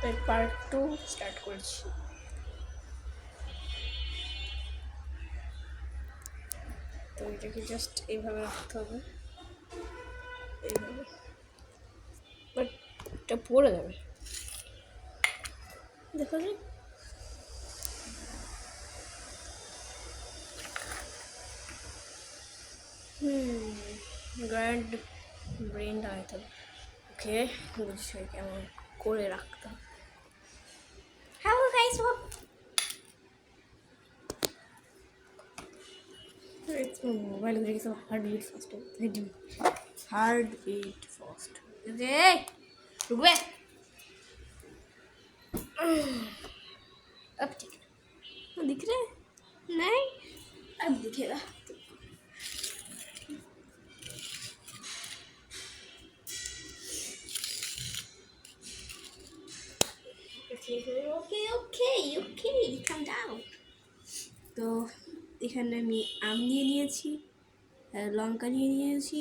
তাই part 2 start করছি। তো এটাকে জাস্ট এইভাবে রাখতে হবে, এইভাবে, বাট এটা পড়ে যাবে, দেখো যে গ্র্যান্ড ব্রেনটা হয়তো। ওকে, বুঝছি কেমন করে রাখতে হবে। হ্যালো গাইস, মোবাইল ধরে গেছে, हार्ट बीट फास्ट जे रुक बे। अब ठीक है, दिख रहे नहीं, अब दिखेगा। Okay okay okay calm down। তো এখানে আমি আম নিয়ে নিয়েছি, লঙ্কা নিয়ে নিয়েছি,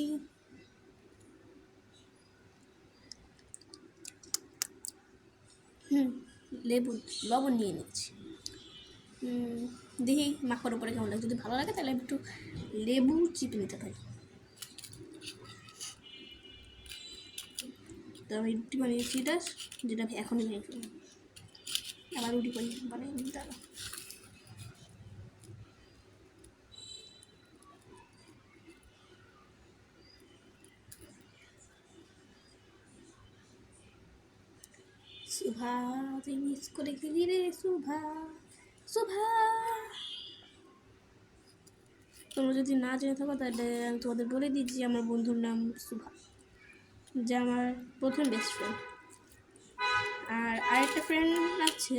লেবু লবণ নিয়ে নিচ্ছি। দেখি মাখার উপরে কেমন লাগে, যদি ভালো লাগে তাহলে একটু লেবু চিপে নিতে পারি। তো আমি রুটি বানিয়েছি, এটা যেটা এখনই ভেঙে ফেলবো, আবার রুটি বানিয়ে নিতে হবে। सुभा তুই মিস করে গেলি রে সুভা, সুভা। তোমরা যদি না জেনে থাকো তাহলে আমি তোমাদের বলে দিচ্ছি, আমার বন্ধুর নাম সুভা, যে আমার প্রথম বেস্ট ফ্রেন্ড। আর আরেকটা ফ্রেন্ড আছে,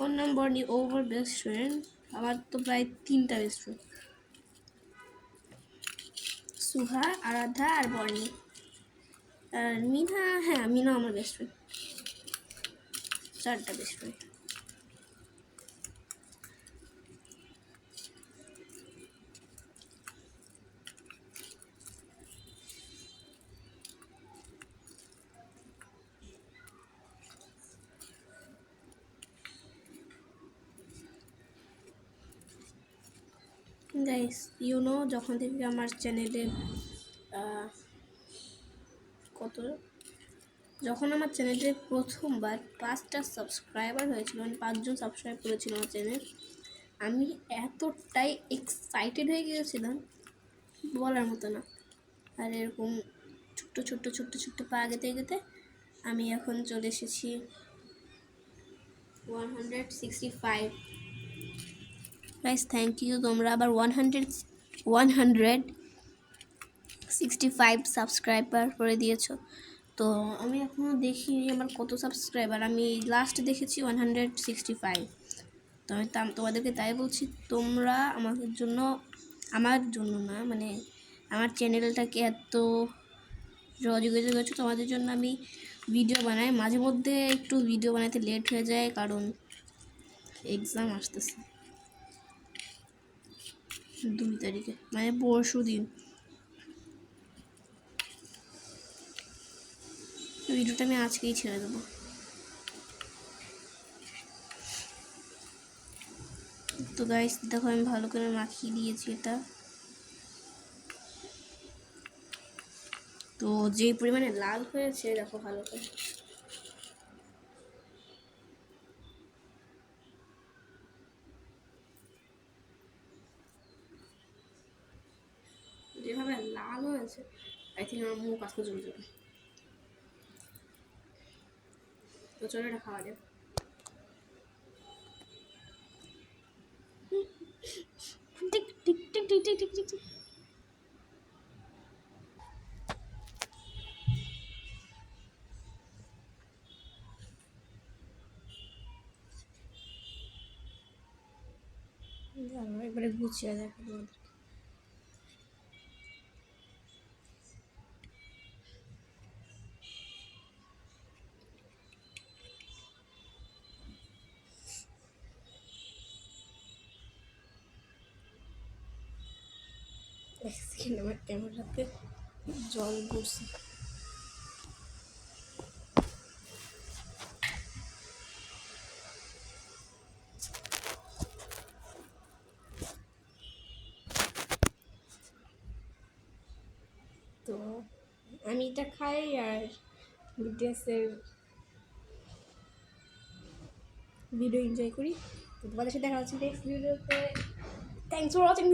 ওর নাম বর্ণি, ও আমার বেস্ট ফ্রেন্ড। আমার তো প্রায় 3টা বেস্ট ফ্রেন্ড, সুভা, আরাধ্যা আর বর্ণি। আর মিনা, হ্যাঁ মিনা আমার বেস্ট ফ্রেন্ড, 4টা বেস্ট ফ্রেন্ড। গাইস ইউনো, যখন থেকে আমার চ্যানেলে যখন আমার চ্যানেলে প্রথমবার 5টা সাবস্ক্রাইবার হয়েছিল, মানে 5জন সাবস্ক্রাইব করেছিল আমার চ্যানেল, আমি এতটাই এক্সাইটেড হয়ে গিয়েছিলাম বলার মতো না। আর এরকম ছোট্ট ছোট্ট ছোট্ট ছোট্ট পা গেতে গেতে আমি এখন চলে এসেছি 165। গাইস থ্যাংক ইউ, তোমরা আবার 165 সাবস্ক্রাইবার করে দিয়েছো। তো আমি এখনও দেখিনি আমার কত সাবস্ক্রাইবার, আমি লাস্ট দেখেছি 165। তো আমি তোমাদেরকে তাই বলছি, তোমরা আমার জন্য না, মানে আমার চ্যানেলটাকে এত সহযোগিতা করেছো, তোমাদের জন্য আমি ভিডিও বানাই। মাঝে মধ্যে একটু ভিডিও বানাতে লেট হয়ে যায়, কারণ এক্সাম আসতেছে 2 তারিখে, মানে পরশু দিন। ভিডিওটা আমি আজকেই ছেড়ে দেবো। তো গাইস দেখো, আমি ভালো করে মাখিয়ে দিয়েছি এটা। তো যে পরিমাণে লাল হয়েছে দেখো ভালো করে, যেভাবে লাল হয়েছে আই থিঙ্ক আমার মুখ আজকে জ্বলে যাবে। তো চলো এটা খাওয়া যাবে। Tick tick tick tick tick tick tick. একবারে গুছিয়ে দেখো তোমাদের। এক সেকেন্ড, আমার ক্যামেরাতে জল পড়ছে। তো আমি এটা খাই আর বিটিএসের ভিডিও এনজয় করি। তো তোমাদের সাথে দেখা হচ্ছে নেক্সট ভিডিওতে। Thanks for watching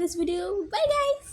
this video. Bye guys.